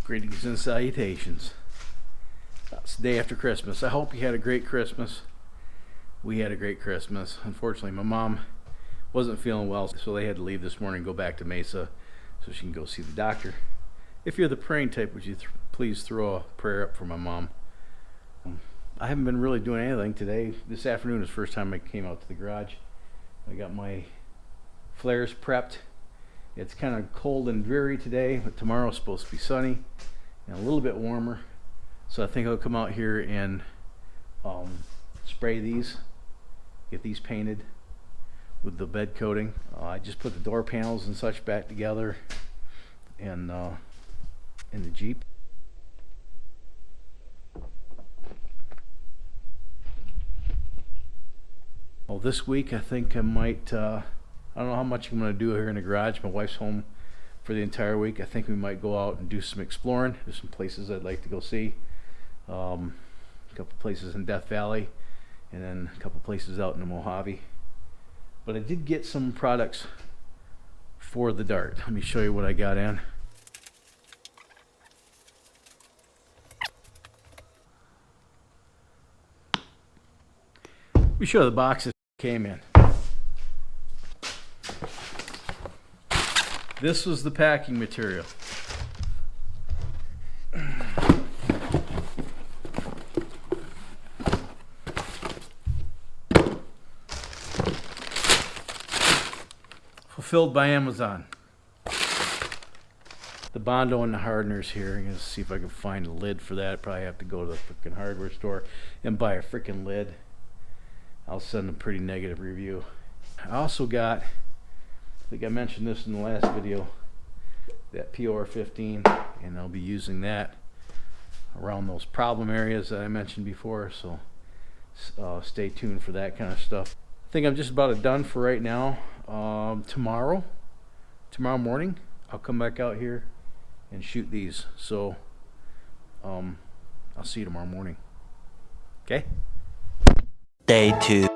Greetings and salutations. It's the day after Christmas. I hope you had a great Christmas. We had a great Christmas. Unfortunately, my mom wasn't feeling well, so they had to leave this morning and go back to Mesa so she can go see the doctor. If you're the praying type, would you please throw a prayer up for my mom? I haven't been really doing anything today. This afternoon is the first time I came out to the garage. I got my flares prepped. It's kind of cold and dreary today, but tomorrow's supposed to be sunny and a little bit warmer. So I think I'll come out here and spray these, get these painted with the bed coating. I just put the door panels and such back together and in the Jeep. Well, this week I think I might, I don't know how much I'm going to do here in the garage. My wife's home for the entire week. I think we might go out and do some exploring. There's some places I'd like to go see. A couple places in Death Valley and then a couple places out in the Mojave. But I did get some products for the Dart. Let me show you what I got in. Let me show you the boxes came in. This was the packing material. Fulfilled by Amazon. The Bondo and the hardeners here. I'm gonna see if I can find a lid for that. Probably have to go to the freaking hardware store and buy a freaking lid. I'll send a pretty negative review. I also got, I think I mentioned this in the last video, that POR15, and I'll be using that around those problem areas that I mentioned before, so stay tuned for that kind of stuff. I think I'm just about done for right now. Tomorrow morning, I'll come back out here and shoot these, so I'll see you tomorrow morning. Okay? Day 2.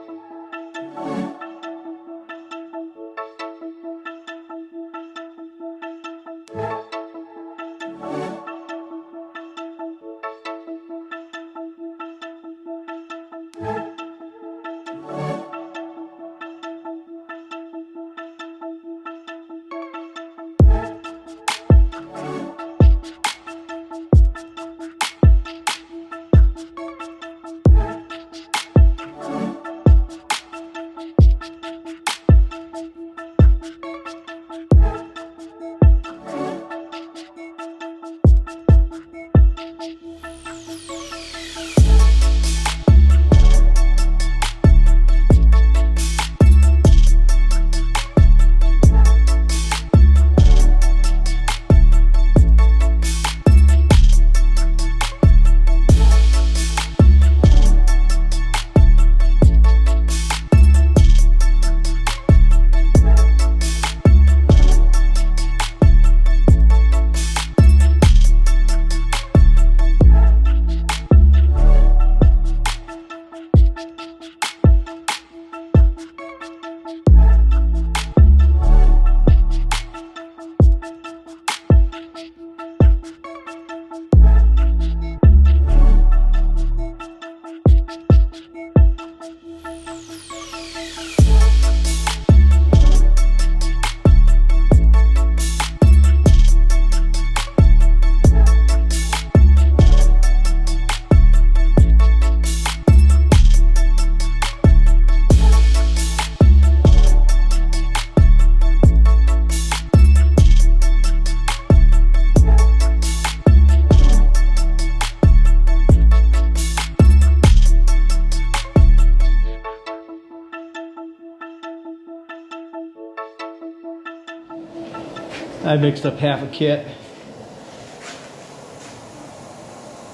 I mixed up half a kit,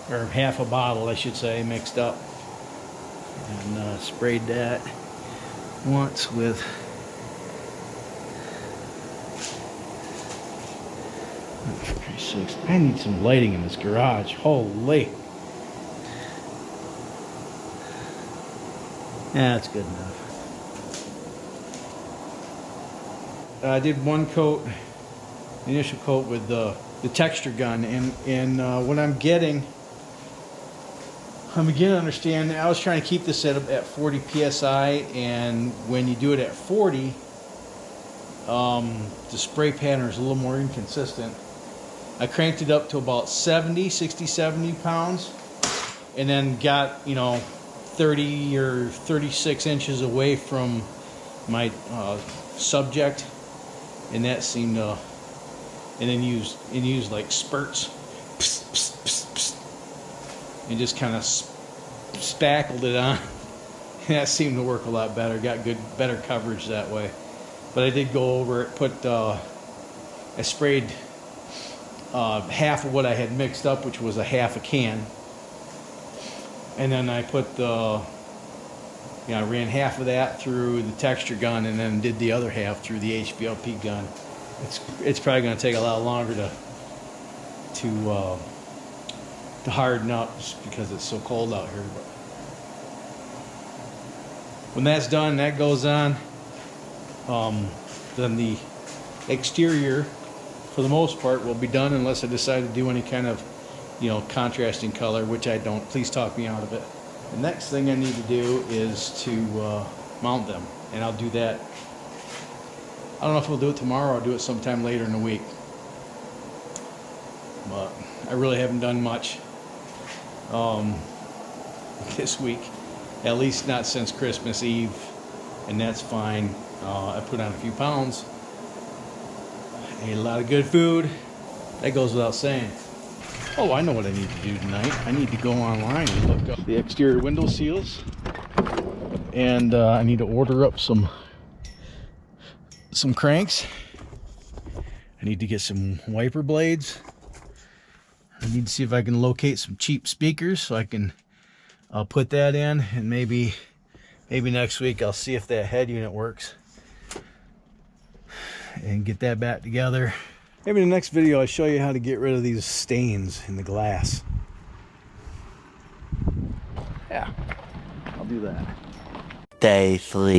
or half a bottle I should say, mixed up, and sprayed that once with I need some lighting in this garage. Holy. Yeah, that's good enough. I did one coat, the initial coat with the the texture gun, and what I'm beginning to understand. I was trying to keep this at 40 psi, and when you do it at 40, the spray pattern is a little more inconsistent. I cranked it up to about 70 pounds, and then got 30 or 36 inches away from my subject, and that seemed to, and then used like spurts, psst, psst, psst, psst, and just kind of spackled it on. And that seemed to work a lot better. Got better coverage that way. But I did go over it. I sprayed half of what I had mixed up, which was a half a can, and then I I ran half of that through the texture gun, and then did the other half through the HVLP gun. It's probably going to take a lot longer to harden up, just because it's so cold out here. But when that's done, that goes on. Then the exterior, for the most part, will be done, unless I decide to do any kind of contrasting color, which I don't. Please talk me out of it. The next thing I need to do is to mount them, and I'll do that. I don't know if we'll do it tomorrow or I'll do it sometime later in the week. But I really haven't done much this week, at least not since Christmas Eve, and that's fine. I put on a few pounds, ate a lot of good food. That goes without saying. Oh, I know what I need to do tonight. I need to go online and look up the exterior window seals, and I need to order up some cranks. I need to get some wiper blades. I need to see if I can locate some cheap speakers so I can put that in, and maybe next week I'll see if that head unit works and get that back together. Maybe in the next video I'll show you how to get rid of these stains in the glass. Yeah, I'll do that. Day 3.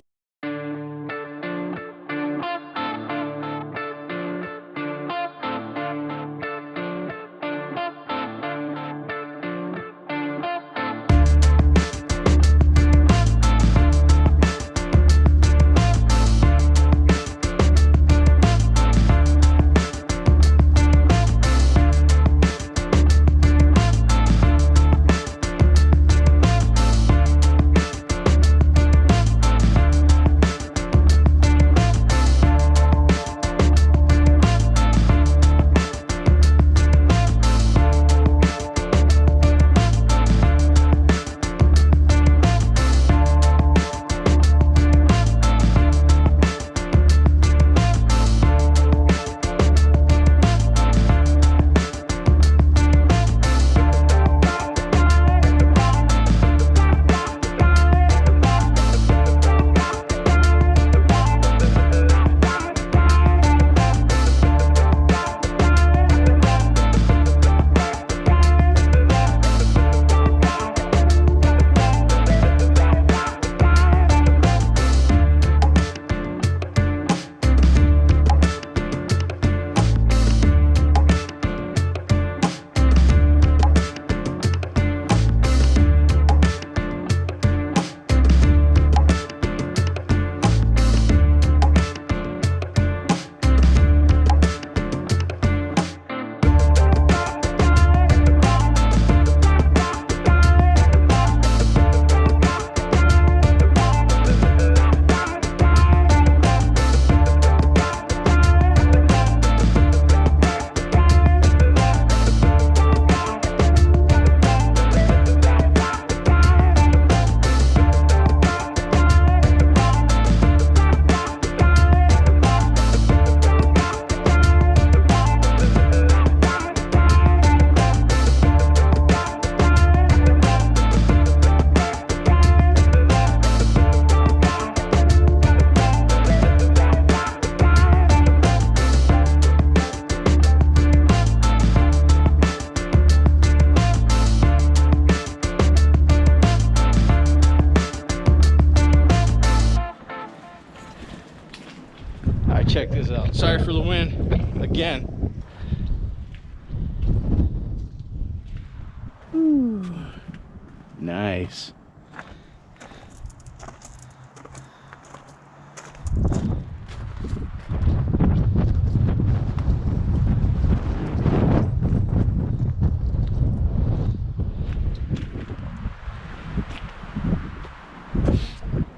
Nice.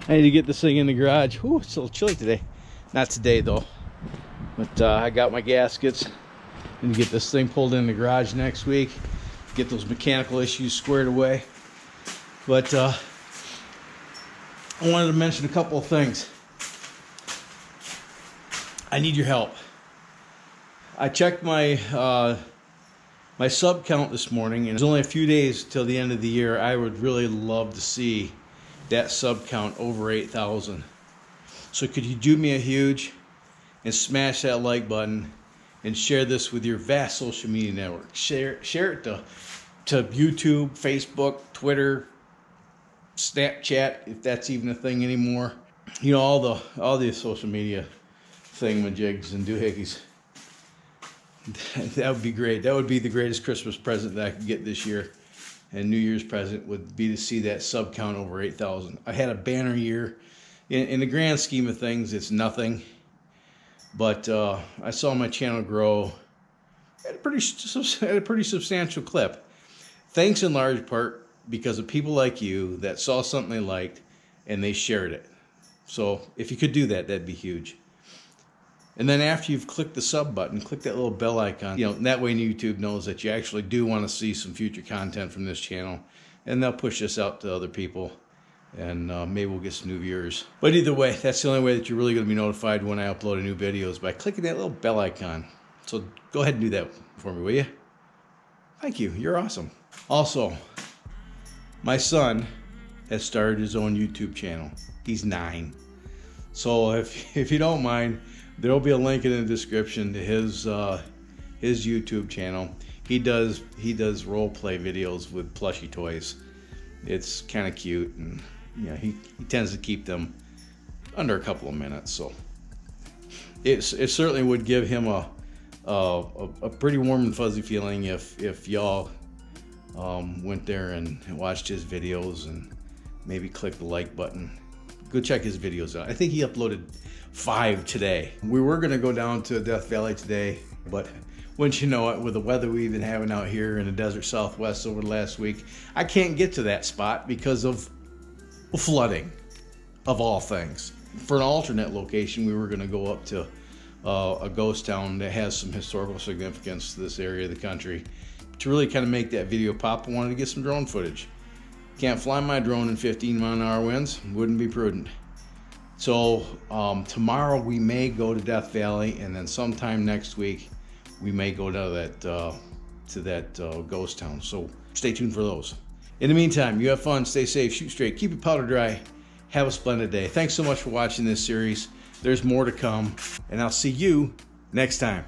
I need to get this thing in the garage. Ooh, it's a little chilly today. Not today though. But I got my gaskets. Need to get this thing pulled in the garage next week. Get those mechanical issues squared away. But I wanted to mention a couple of things. I need your help. I checked my my sub count this morning, and there's only a few days till the end of the year. I would really love to see that sub count over 8,000. So could you do me a huge and smash that like button and share this with your vast social media network? Share it to YouTube, Facebook, Twitter, Snapchat, if that's even a thing anymore. You know, all the social media thingamajigs and doohickeys. That would be great. That would be the greatest Christmas present that I could get this year. And New Year's present would be to see that sub count over 8,000. I had a banner year. In the grand scheme of things, it's nothing. But I saw my channel grow at a pretty substantial clip. Thanks in large part because of people like you that saw something they liked and they shared it. So if you could do that, that'd be huge. And then after you've clicked the sub button, click that little bell icon. You know, that way YouTube knows that you actually do want to see some future content from this channel. And they'll push this out to other people. And maybe we'll get some new viewers. But either way, that's the only way that you're really going to be notified when I upload a new video is by clicking that little bell icon. So go ahead and do that for me, will you? Thank you. You're awesome. Also, my son has started his own YouTube channel. He's 9. So if you don't mind, there will be a link in the description to his YouTube channel. He does role play videos with plushie toys. It's kind of cute, and you know, he tends to keep them under a couple of minutes. So it certainly would give him a pretty warm and fuzzy feeling if y'all went there and watched his videos and maybe click the like button. Go check his videos out. I think he uploaded 5 today. We were gonna go down to Death Valley today, but wouldn't you know it, with the weather we've been having out here in the desert Southwest over the last week, I can't get to that spot because of flooding, of all things. For an alternate location, we were gonna go up to a ghost town that has some historical significance to this area of the country. To really kind of make that video pop, I wanted to get some drone footage. Can't fly my drone in 15-mile-an-hour winds, wouldn't be prudent. So tomorrow we may go to Death Valley, and then sometime next week we may go to that ghost town. So stay tuned for those. In the meantime, you have fun, stay safe, shoot straight, keep your powder dry, have a splendid day. Thanks so much for watching this series. There's more to come, and I'll see you next time.